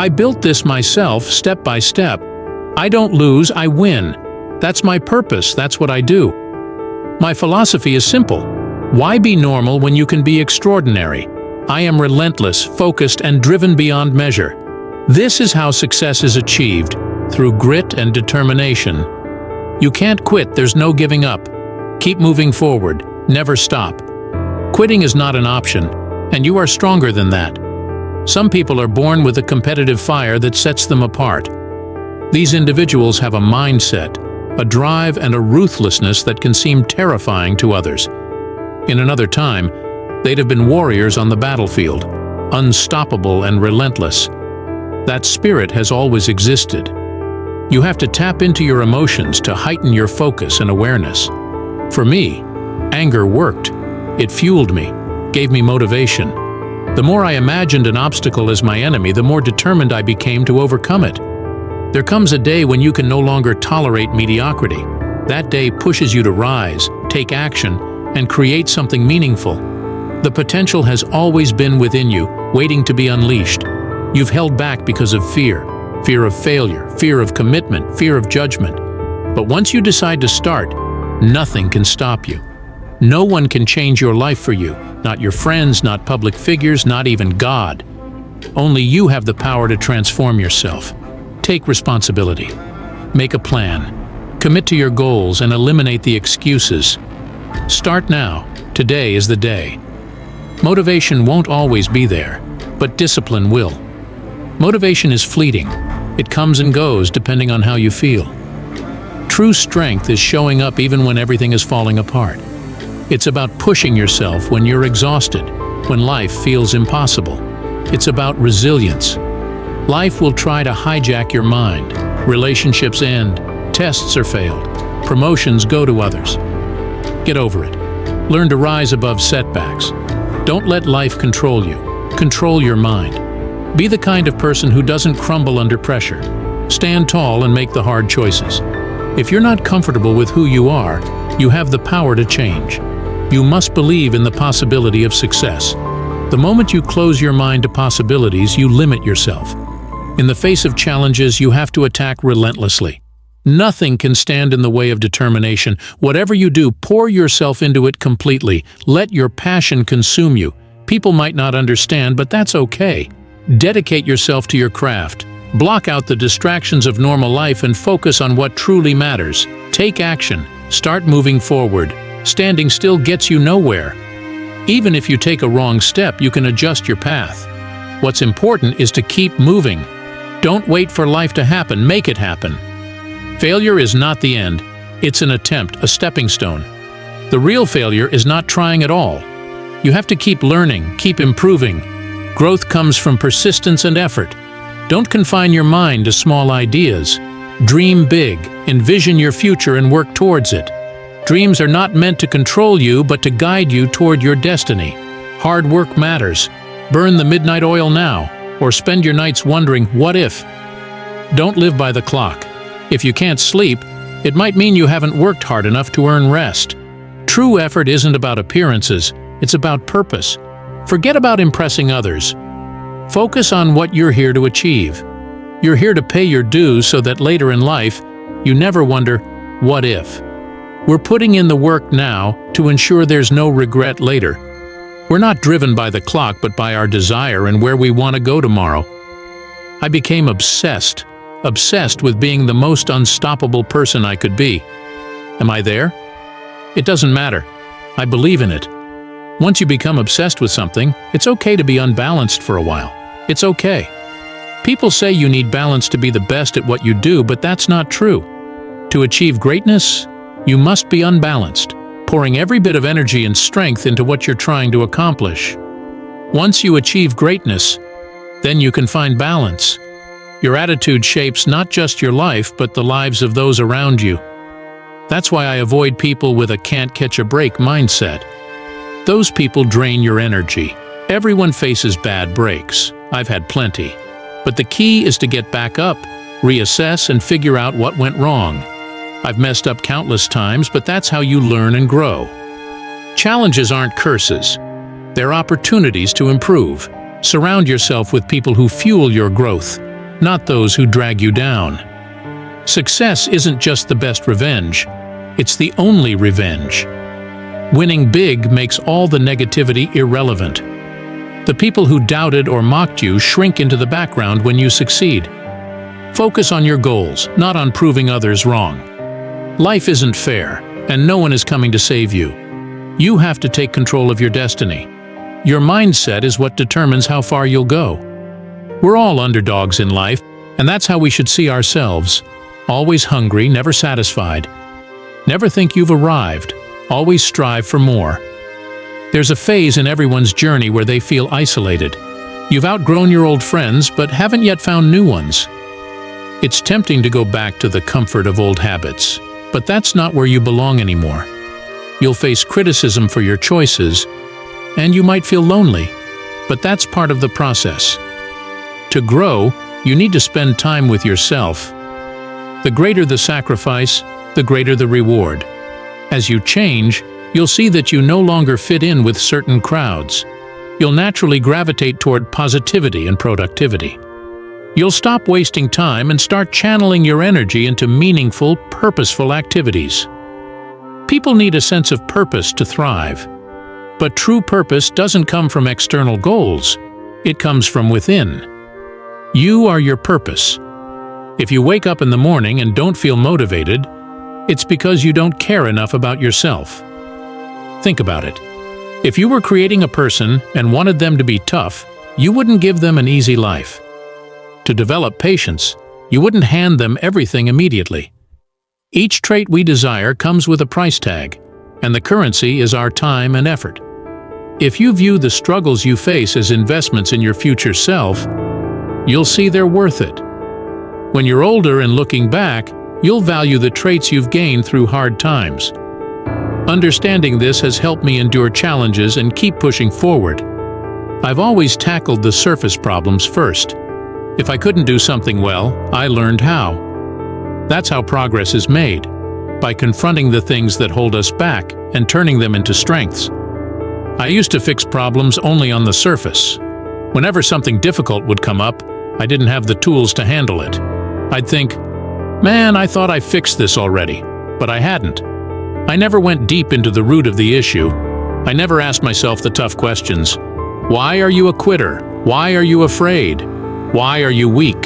I built this myself, step by step. I don't lose, I win. That's my purpose, that's what I do. My philosophy is simple. Why be normal when you can be extraordinary? I am relentless, focused, and driven beyond measure. This is how success is achieved, through grit and determination. You can't quit, there's no giving up. Keep moving forward, never stop. Quitting is not an option, and you are stronger than that. Some people are born with a competitive fire that sets them apart. These individuals have a mindset, a drive, and a ruthlessness that can seem terrifying to others. In another time, they'd have been warriors on the battlefield, unstoppable and relentless. That spirit has always existed. You have to tap into your emotions to heighten your focus and awareness. For me, anger worked. It fueled me, gave me motivation. The more I imagined an obstacle as my enemy, the more determined I became to overcome it. There comes a day when you can no longer tolerate mediocrity. That day pushes you to rise, take action, and create something meaningful. The potential has always been within you, waiting to be unleashed. You've held back because of fear of failure, fear of commitment, fear of judgment. But once you decide to start, nothing can stop you. No one can change your life for you, not your friends, not public figures, not even God. Only you have the power to transform yourself. Take responsibility. Make a plan. Commit to your goals and eliminate the excuses. Start now. Today is the day. Motivation won't always be there, but discipline will. Motivation is fleeting. It comes and goes depending on how you feel. True strength is showing up even when everything is falling apart. It's about pushing yourself when you're exhausted, when life feels impossible. It's about resilience. Life will try to hijack your mind. Relationships end, tests are failed, promotions go to others. Get over it. Learn to rise above setbacks. Don't let life control you. Control your mind. Be the kind of person who doesn't crumble under pressure. Stand tall and make the hard choices. If you're not comfortable with who you are, you have the power to change. You must believe in the possibility of success. The moment you close your mind to possibilities, you limit yourself. In the face of challenges, you have to attack relentlessly. Nothing can stand in the way of determination. Whatever you do, pour yourself into it completely. Let your passion consume you. People might not understand, but that's okay. Dedicate yourself to your craft. Block out the distractions of normal life and focus on what truly matters. Take action. Start moving forward. Standing still gets you nowhere. Even if you take a wrong step, you can adjust your path. What's important is to keep moving. Don't wait for life to happen, make it happen. Failure is not the end. It's an attempt, a stepping stone. The real failure is not trying at all. You have to keep learning, keep improving. Growth comes from persistence and effort. Don't confine your mind to small ideas. Dream big, envision your future and work towards it. Dreams are not meant to control you, but to guide you toward your destiny. Hard work matters. Burn the midnight oil now, or spend your nights wondering, what if? Don't live by the clock. If you can't sleep, it might mean you haven't worked hard enough to earn rest. True effort isn't about appearances, it's about purpose. Forget about impressing others. Focus on what you're here to achieve. You're here to pay your dues so that later in life, you never wonder, what if? We're putting in the work now to ensure there's no regret later. We're not driven by the clock, but by our desire and where we want to go tomorrow. I became obsessed with being the most unstoppable person I could be. Am I there? It doesn't matter. I believe in it. Once you become obsessed with something, it's okay to be unbalanced for a while. It's okay. People say you need balance to be the best at what you do, but that's not true. To achieve greatness, you must be unbalanced, pouring every bit of energy and strength into what you're trying to accomplish. Once you achieve greatness, then you can find balance. Your attitude shapes not just your life, but the lives of those around you. That's why I avoid people with a can't-catch-a-break mindset. Those people drain your energy. Everyone faces bad breaks. I've had plenty. But the key is to get back up, reassess, and figure out what went wrong. I've messed up countless times, but that's how you learn and grow. Challenges aren't curses. They're opportunities to improve. Surround yourself with people who fuel your growth. not those who drag you down. Success isn't just the best revenge, it's the only revenge. Winning big makes all the negativity irrelevant. The people who doubted or mocked you shrink into the background when you succeed. Focus on your goals, not on proving others wrong. Life isn't fair, and no one is coming to save you. You have to take control of your destiny. Your mindset is what determines how far you'll go. We're all underdogs in life, and that's how we should see ourselves. Always hungry, never satisfied. Never think you've arrived. Always strive for more. There's a phase in everyone's journey where they feel isolated. You've outgrown your old friends, but haven't yet found new ones. It's tempting to go back to the comfort of old habits, but that's not where you belong anymore. You'll face criticism for your choices, and you might feel lonely, but that's part of the process. To grow, you need to spend time with yourself. The greater the sacrifice, the greater the reward. As you change, you'll see that you no longer fit in with certain crowds. You'll naturally gravitate toward positivity and productivity. You'll stop wasting time and start channeling your energy into meaningful, purposeful activities. People need a sense of purpose to thrive. But true purpose doesn't come from external goals. It comes from within. You are your purpose. If you wake up in the morning and don't feel motivated, it's because you don't care enough about yourself. Think about it. If you were creating a person and wanted them to be tough, you wouldn't give them an easy life. To develop patience, you wouldn't hand them everything immediately. Each trait we desire comes with a price tag, and the currency is our time and effort. If you view the struggles you face as investments in your future self, you'll see they're worth it. When you're older and looking back, you'll value the traits you've gained through hard times. Understanding this has helped me endure challenges and keep pushing forward. I've always tackled the surface problems first. If I couldn't do something well, I learned how. That's how progress is made, by confronting the things that hold us back and turning them into strengths. I used to fix problems only on the surface. Whenever something difficult would come up, I didn't have the tools to handle it. I'd think, man, I thought I fixed this already, but I hadn't. I never went deep into the root of the issue. I never asked myself the tough questions. Why are you a quitter? Why are you afraid? Why are you weak?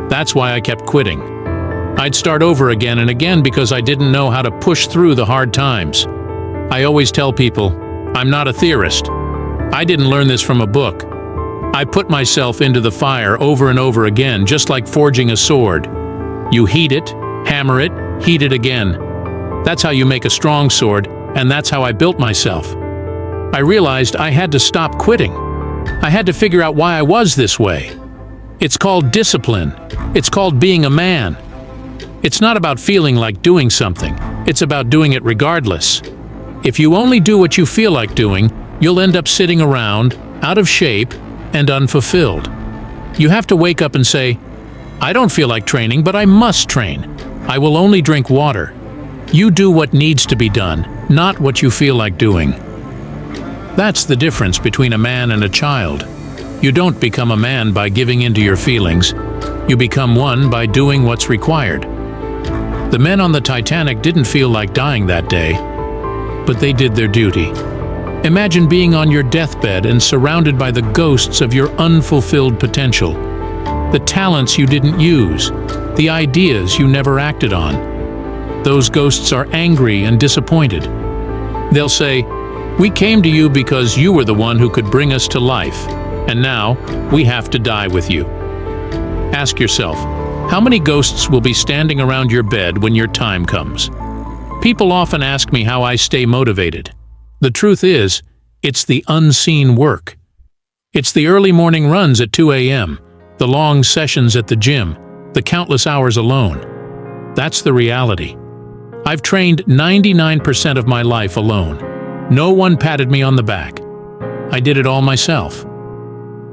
That's why I kept quitting. I'd start over again and again because I didn't know how to push through the hard times. I always tell people, I'm not a theorist. I didn't learn this from a book. I put myself into the fire over and over again, just like forging a sword. You heat it, hammer it, heat it again. That's how you make a strong sword, and that's how I built myself. I realized I had to stop quitting. I had to figure out why I was this way. It's called discipline. It's called being a man. It's not about feeling like doing something. It's about doing it regardless. If you only do what you feel like doing, you'll end up sitting around, out of shape, and unfulfilled. You have to wake up and say, I don't feel like training, but I must train. I will only drink water. You do what needs to be done, not what you feel like doing. That's the difference between a man and a child. You don't become a man by giving in to your feelings. You become one by doing what's required. The men on the Titanic didn't feel like dying that day, but they did their duty. Imagine being on your deathbed and surrounded by the ghosts of your unfulfilled potential. The talents you didn't use, the ideas you never acted on. Those ghosts are angry and disappointed. They'll say, we came to you because you were the one who could bring us to life, and now we have to die with you. Ask yourself, how many ghosts will be standing around your bed when your time comes? People often ask me how I stay motivated. The truth is, it's the unseen work. It's the early morning runs at 2 a.m., the long sessions at the gym, the countless hours alone. That's the reality. I've trained 99% of my life alone. No one patted me on the back. I did it all myself.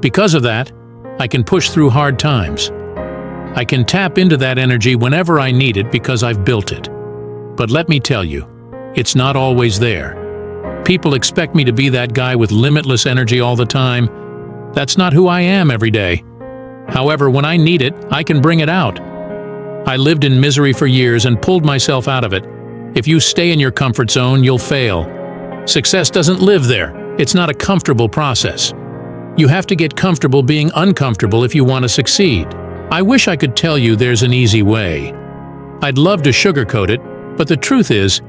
Because of that, I can push through hard times. I can tap into that energy whenever I need it because I've built it. But let me tell you, it's not always there. People expect me to be that guy with limitless energy all the time. That's not who I am every day. However, when I need it, I can bring it out. I lived in misery for years and pulled myself out of it. If you stay in your comfort zone, you'll fail. Success doesn't live there. It's not a comfortable process. You have to get comfortable being uncomfortable if you want to succeed. I wish I could tell you there's an easy way. I'd love to sugarcoat it, but the truth is,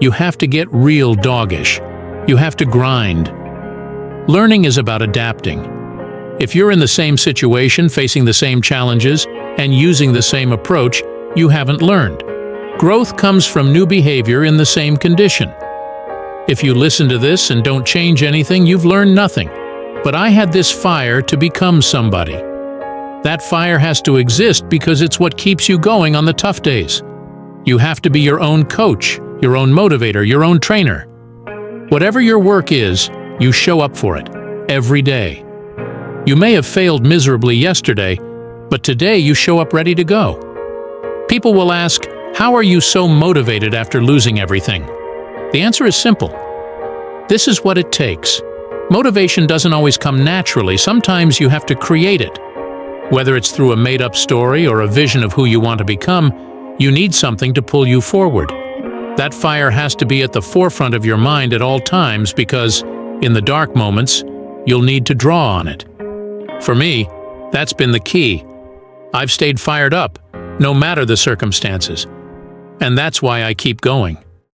you have to get real doggish. You have to grind. Learning is about adapting. If you're in the same situation, facing the same challenges, and using the same approach, you haven't learned. Growth comes from new behavior in the same condition. If you listen to this and don't change anything, you've learned nothing. But I had this fire to become somebody. That fire has to exist because it's what keeps you going on the tough days. You have to be your own coach, your own motivator, your own trainer. Whatever your work is, you show up for it, every day. You may have failed miserably yesterday, but today you show up ready to go. People will ask, how are you so motivated after losing everything? The answer is simple. This is what it takes. Motivation doesn't always come naturally. Sometimes you have to create it. Whether it's through a made-up story or a vision of who you want to become, you need something to pull you forward. That fire has to be at the forefront of your mind at all times because, in the dark moments, you'll need to draw on it. For me, that's been the key. I've stayed fired up, no matter the circumstances. And that's why I keep going.